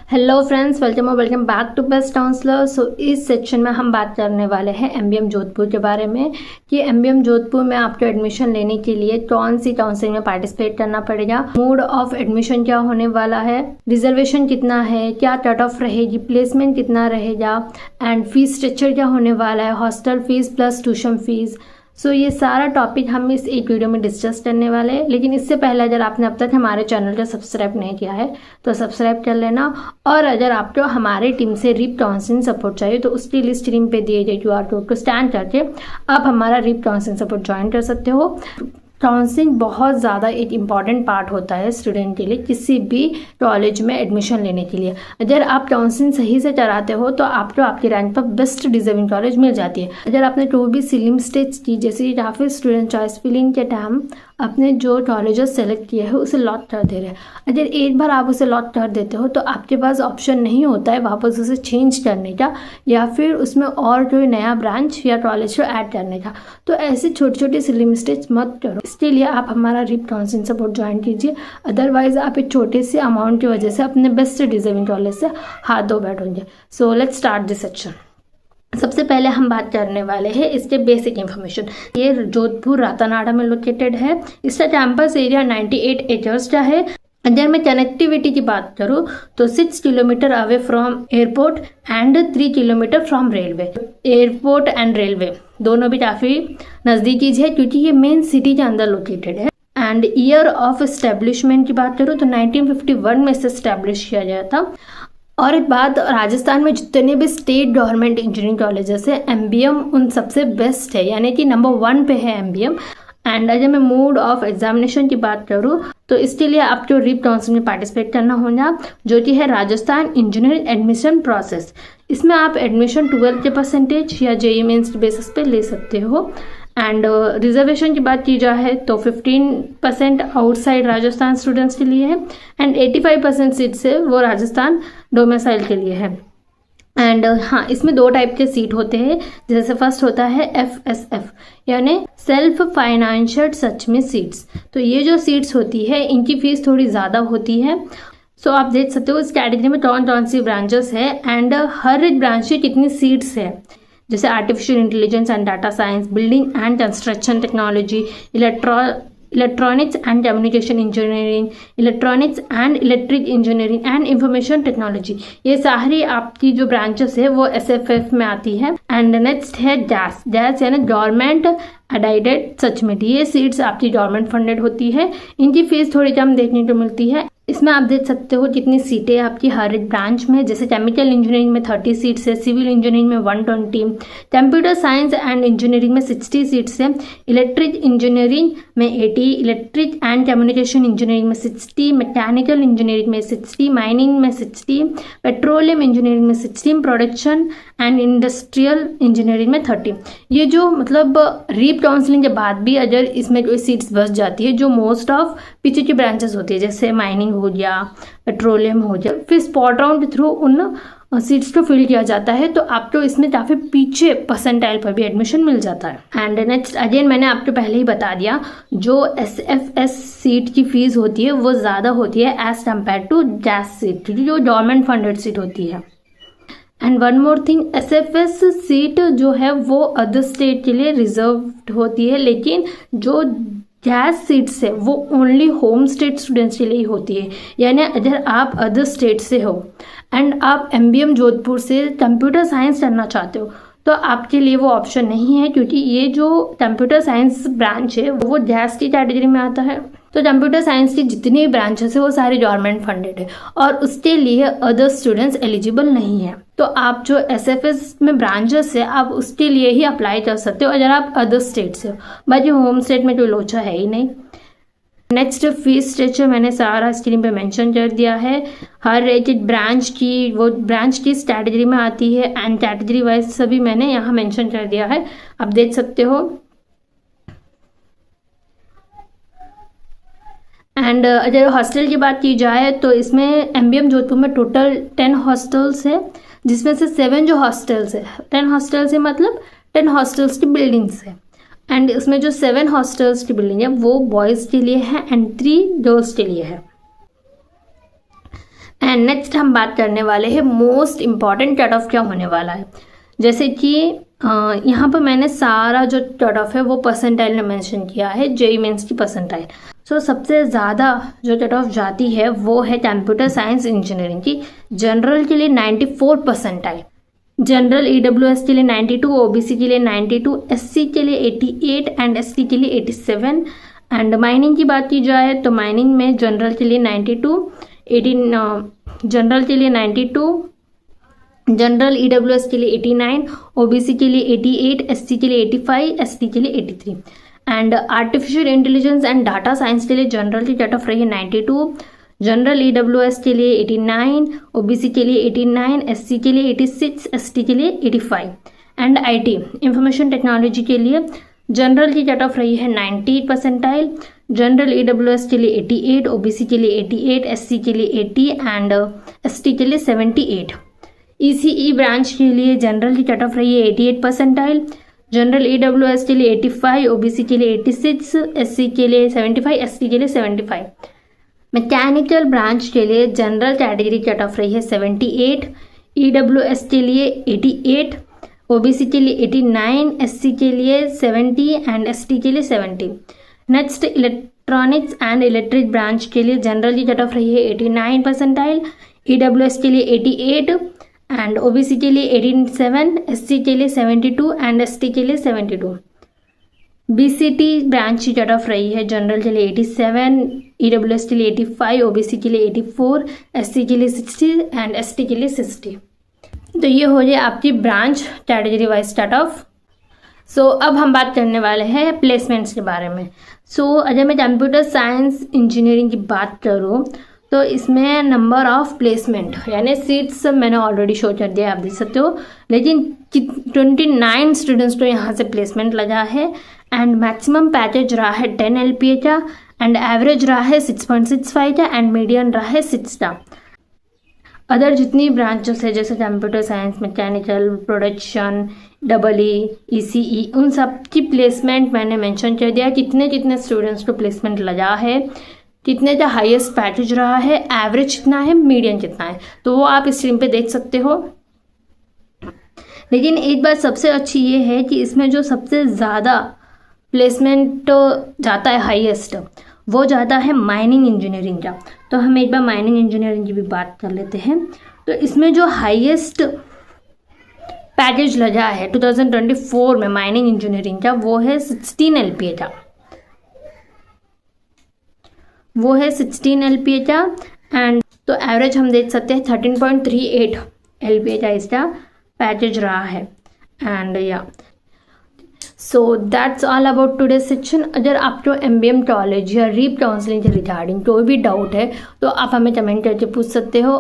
Hello friends, welcome back to best counsellor. So इस section में हम बात करने वाले हैं एमबीएम जोधपुर के बारे में कि एमबीएम जोधपुर में आपको एडमिशन लेने के लिए कौन सी काउंसलिंग में पार्टिसिपेट करना पड़ेगा, मोड ऑफ एडमिशन क्या होने वाला है, रिजर्वेशन कितना है, क्या कट ऑफ रहेगी, प्लेसमेंट कितना रहेगा एंड फीस स्ट्रक्चर क्या होने वाला है, hostel fees plus tuition fees. So ये सारा टॉपिक हम इस एक वीडियो में डिस्कस करने वाले हैं। लेकिन इससे पहले अगर आपने अब तक हमारे चैनल को सब्सक्राइब नहीं किया है तो सब्सक्राइब कर लेना, और अगर आपको हमारी टीम से रिप काउंसलिंग सपोर्ट चाहिए तो उसकी लिस्ट स्क्रीन पे दिए गए QR कोड को स्कैन करके आप हमारा रिप काउंसलिंग सपोर्ट ज्वाइन कर सकते हो। काउंसलिंग बहुत ज़्यादा एक इम्पॉर्टेंट पार्ट होता है स्टूडेंट के लिए, किसी भी कॉलेज में एडमिशन लेने के लिए। अगर आप काउंसलिंग सही से कराते हो तो आपको आपके रैंक पर बेस्ट डिजर्विंग कॉलेज मिल जाती है। अगर आपने कोई भी सिलिंग स्टेज की, जैसे या फिर स्टूडेंट चॉइस फिलिंग के टाइम अपने जो कॉलेजेस सेलेक्ट किए हैं उसे लॉक कर दे रहे हैं, अगर एक बार आप उसे लॉक कर देते हो तो आपके पास ऑप्शन नहीं होता है वापस उसे चेंज करने का या फिर उसमें और कोई नया ब्रांच या कॉलेज को ऐड करने का। तो ऐसे छोटे छोटे सिली मिस्टेक्स मत करो। इसके लिए आप हमारा रिप काउंसलिंग सपोर्ट ज्वाइन कीजिए, अदरवाइज आप एक छोटे से अमाउंट की वजह से अपने बेस्ट डिजर्विंग कॉलेज से हाथ धो बैठोगे। So let's start this section. सबसे पहले हम बात करने वाले हैं इसके बेसिक इन्फॉर्मेशन। ये जोधपुर रातानाडा में लोकेटेड है। इसका कैंपस एरिया 98 एकर्स का है। अगर मैं कनेक्टिविटी की बात करूँ तो 6 kilometre away from airport and 3 kilometre from railway. Airport and railway दोनों भी काफ़ी नज़दीकी है क्योंकि ये मेन सिटी के अंदर लोकेटेड है। एंड ईयर ऑफ एस्टेब्लिशमेंट की बात करूँ तो 1951 में इसे एस्टेब्लिश किया गया था। और एक बात, राजस्थान में जितने भी स्टेट गवर्नमेंट इंजीनियरिंग कॉलेजेस है एमबीएम उन सबसे बेस्ट है, यानी कि नंबर 1 पे है एमबीएम। एंड अगर मैं मोड ऑफ एग्जामिनेशन की बात करूँ तो इसके लिए आपको रिप काउंसलिंग में पार्टिसिपेट करना होगा, जो कि है राजस्थान इंजीनियरिंग एडमिशन प्रोसेस। इसमें आप एडमिशन 12 के परसेंटेज या जेईई मेंस बेसिस पे ले सकते हो। एंड रिजर्वेशन की बात की जाए तो 15% आउटसाइड राजस्थान स्टूडेंट्स के लिए है एंड 85% सीट से वो राजस्थान डोमिसाइल के लिए है। एंड हाँ, इसमें 2 टाइप के सीट होते हैं। जैसे फर्स्ट होता है FSF यानी सेल्फ फाइनेंशियल सचमी सीट्स। तो ये जो सीट्स होती है इनकी फीस थोड़ी ज़्यादा होती है। सो आप देख सकते हो इस कैटेगरी में कौन सी ब्रांचेस है एंड हर एक ब्रांच की कितनी सीट्स है। जैसे artificial intelligence and data science, building and construction technology, electronics and communication engineering, electronics and electric engineering and information technology, ये सारी आपकी जो ब्रांचेस है वो SFF में आती है। एंड नेक्स्ट है गैस यानी गवर्नमेंट एडेड सचमेट। ये सीट्स आपकी गवर्नमेंट फंडेड होती है, इनकी फीस थोड़ी कम देखने को मिलती है। इसमें आप देख सकते हो कितनी सीटें आपकी हर एक ब्रांच में। जैसे केमिकल इंजीनियरिंग में 30 सीट्स है, सिविल इंजीनियरिंग में 120, कंप्यूटर साइंस एंड इंजीनियरिंग में 60 सीट्स है, इलेक्ट्रिक इंजीनियरिंग में 80, इलेक्ट्रिक एंड कम्युनिकेशन इंजीनियरिंग में 60, मैकेनिकल इंजीनियरिंग में 60, माइनिंग में 60, पेट्रोलियम इंजीनियरिंग में 16, प्रोडक्शन एंड इंडस्ट्रियल इंजीनियरिंग में 30। ये जो मतलब रिप काउंसलिंग के बाद भी अगर इसमें कोई सीट्स बच जाती है, जो मोस्ट ऑफ पीछे की ब्रांचेस होती है जैसे माइनिंग हो गया, पेट्रोलियम हो गया, फिर स्पॉट राउंड के थ्रू उन सीट्स को फिल किया जाता है, तो आपको इसमें काफ़ी पीछे परसेंटाइल पर भी एडमिशन मिल जाता है। एंड नेक्स्ट अगेन मैंने आपको पहले ही बता दिया, जो SFS सीट की फीस होती है वो ज़्यादा होती है as compared to gas seat, जो गवर्नमेंट फंडेड सीट होती है। And one more thing, SFS seat जो है वो अदर स्टेट के लिए रिजर्व्ड होती है, लेकिन जो गैस सीट्स है वो ओनली होम स्टेट स्टूडेंट्स के लिए ही होती है। यानी अगर आप अदर स्टेट से हो एंड आप एमबीएम जोधपुर से कंप्यूटर साइंस करना चाहते हो तो आपके लिए वो ऑप्शन नहीं है, क्योंकि ये जो कंप्यूटर साइंस ब्रांच है वो गैस की कैटेगरी में आता है। तो कंप्यूटर साइंस की जितनी भी ब्रांचेस है वो सारी गवर्नमेंट फंडेड है और उसके लिए अदर स्टूडेंट्स एलिजिबल नहीं है। तो आप जो SFS में ब्रांचेस है आप उसके लिए ही अप्लाई कर सकते हो अगर आप अदर स्टेट से हो। बाकी होम स्टेट में कोई लोचा है ही नहीं। नेक्स्ट फीस स्ट्रक्चर मैंने सारा स्क्रीन पे मेंशन कर दिया है। हर एक ब्रांच की वो ब्रांच किस कैटेगरी में आती है एंड कैटेगरी वाइज सभी मैंने यहाँ मेंशन कर दिया है, आप देख सकते हो। एंड अगर हॉस्टल की बात की जाए तो इसमें एमबीएम जोधपुर में टोटल 10 हॉस्टल्स है, जिसमें से 7 जो हॉस्टल्स है, 10 हॉस्टल्स है मतलब 10 हॉस्टल्स की बिल्डिंग्स है। एंड इसमें जो 7 हॉस्टल्स की बिल्डिंग है वो बॉयज़ के लिए है एंड 3 गर्ल्स के लिए है। एंड नेक्स्ट हम बात करने वाले हैं मोस्ट इम्पॉर्टेंट कट ऑफ क्या होने वाला है। जैसे कि यहाँ पर मैंने सारा जो कट ऑफ है वो परसेंटाइल में मेंशन किया है, जेईई मेंस की परसेंटाइल। सो सबसे ज़्यादा जो कट ऑफ जाती है वो है कंप्यूटर साइंस इंजीनियरिंग की। जनरल के लिए 94 परसेंटाइल, जनरल EWS के लिए 92, OBC के लिए 92, SC के लिए 88 एंड ST के लिए 87। एंड माइनिंग की बात की जाए तो माइनिंग में जनरल के लिए 92, 18 जनरल के लिए 92, जनरल EWS के लिए 89, OBC के लिए 88, SC के लिए 85, ST के लिए 83। And artificial intelligence and data science के लिए जनरल की कट ऑफ रही है 92, जनरल EWS के लिए 89, OBC के लिए 89, SC के लिए 86, ST के लिए 85। एंड IT इंफॉर्मेशन टेक्नोलॉजी के लिए जनरल की कट ऑफ रही है 90 परसेंटाइल, जनरल EWS के लिए 88, OBC के लिए 88, SC के लिए 80 एंड ST के लिए 78। ECE ब्रांच के लिए जनरल की कट ऑफ रही है 88 परसेंटाइल, जनरल EWS के लिए 85, OBC के लिए 86, SC के लिए 75, ST के लिए 75। मैकेनिकल ब्रांच के लिए जनरल कैटेगरी कट ऑफ रही है 78, EWS के लिए 88, OBC के लिए 89, SC के लिए 70 एंड ST के लिए 70। Next electronics and electric branch के लिए जनरल की कट ऑफ रही है 89 परसेंटाइल, EWS के लिए 88 एंड OBC के लिए 87, SC के लिए 72 एंड ST के लिए 72। BCT ब्रांच की कट ऑफ रही है जनरल के लिए 87, EWS के लिए 85, OBC के लिए 84, SC के लिए 60 एंड ST के लिए 60। तो ये हो जाए आपकी branch category wise cut off. So अब हम बात करने वाले हैं प्लेसमेंट्स के बारे में। सो अगर मैं कंप्यूटर साइंस इंजीनियरिंग की बात करूँ तो इसमें नंबर ऑफ प्लेसमेंट यानी सीट्स मैंने ऑलरेडी शो कर दिया, आप देख सकते हो, लेकिन 29 स्टूडेंट्स को यहाँ से प्लेसमेंट लगा है एंड मैक्सिमम पैकेज रहा है 10 LPA का एंड एवरेज रहा है 6.65 का एंड मीडियन रहा है 6 का। अदर जितनी ब्रांचेस है जैसे computer science, mechanical, production, EE, ECE, उन सब की प्लेसमेंट मैंने मेंशन कर दिया, कितने कितने स्टूडेंट्स को प्लेसमेंट लगा है, कितने का हाईएस्ट पैकेज रहा है, एवरेज कितना है, मीडियन कितना है, तो वो आप स्क्रीन पे देख सकते हो। लेकिन एक बात सबसे अच्छी ये है कि इसमें जो सबसे ज़्यादा प्लेसमेंट जाता है हाईएस्ट, वो जाता है माइनिंग इंजीनियरिंग का। तो हम एक बार माइनिंग इंजीनियरिंग की भी बात कर लेते हैं। तो इसमें जो हाईएस्ट पैकेज लगा है 2024 में माइनिंग इंजीनियरिंग का वो है 16 LPA का, वो है 16 LPA का। एंड तो एवरेज हम देख सकते हैं 13.38 LPA का इसका पैकेज रहा है। एंड या so that's all about today section. अगर आपको MBM कॉलेज या रीप काउंसलिंग के रिगार्डिंग कोई भी डाउट है तो आप हमें कमेंट करके पूछ सकते हो।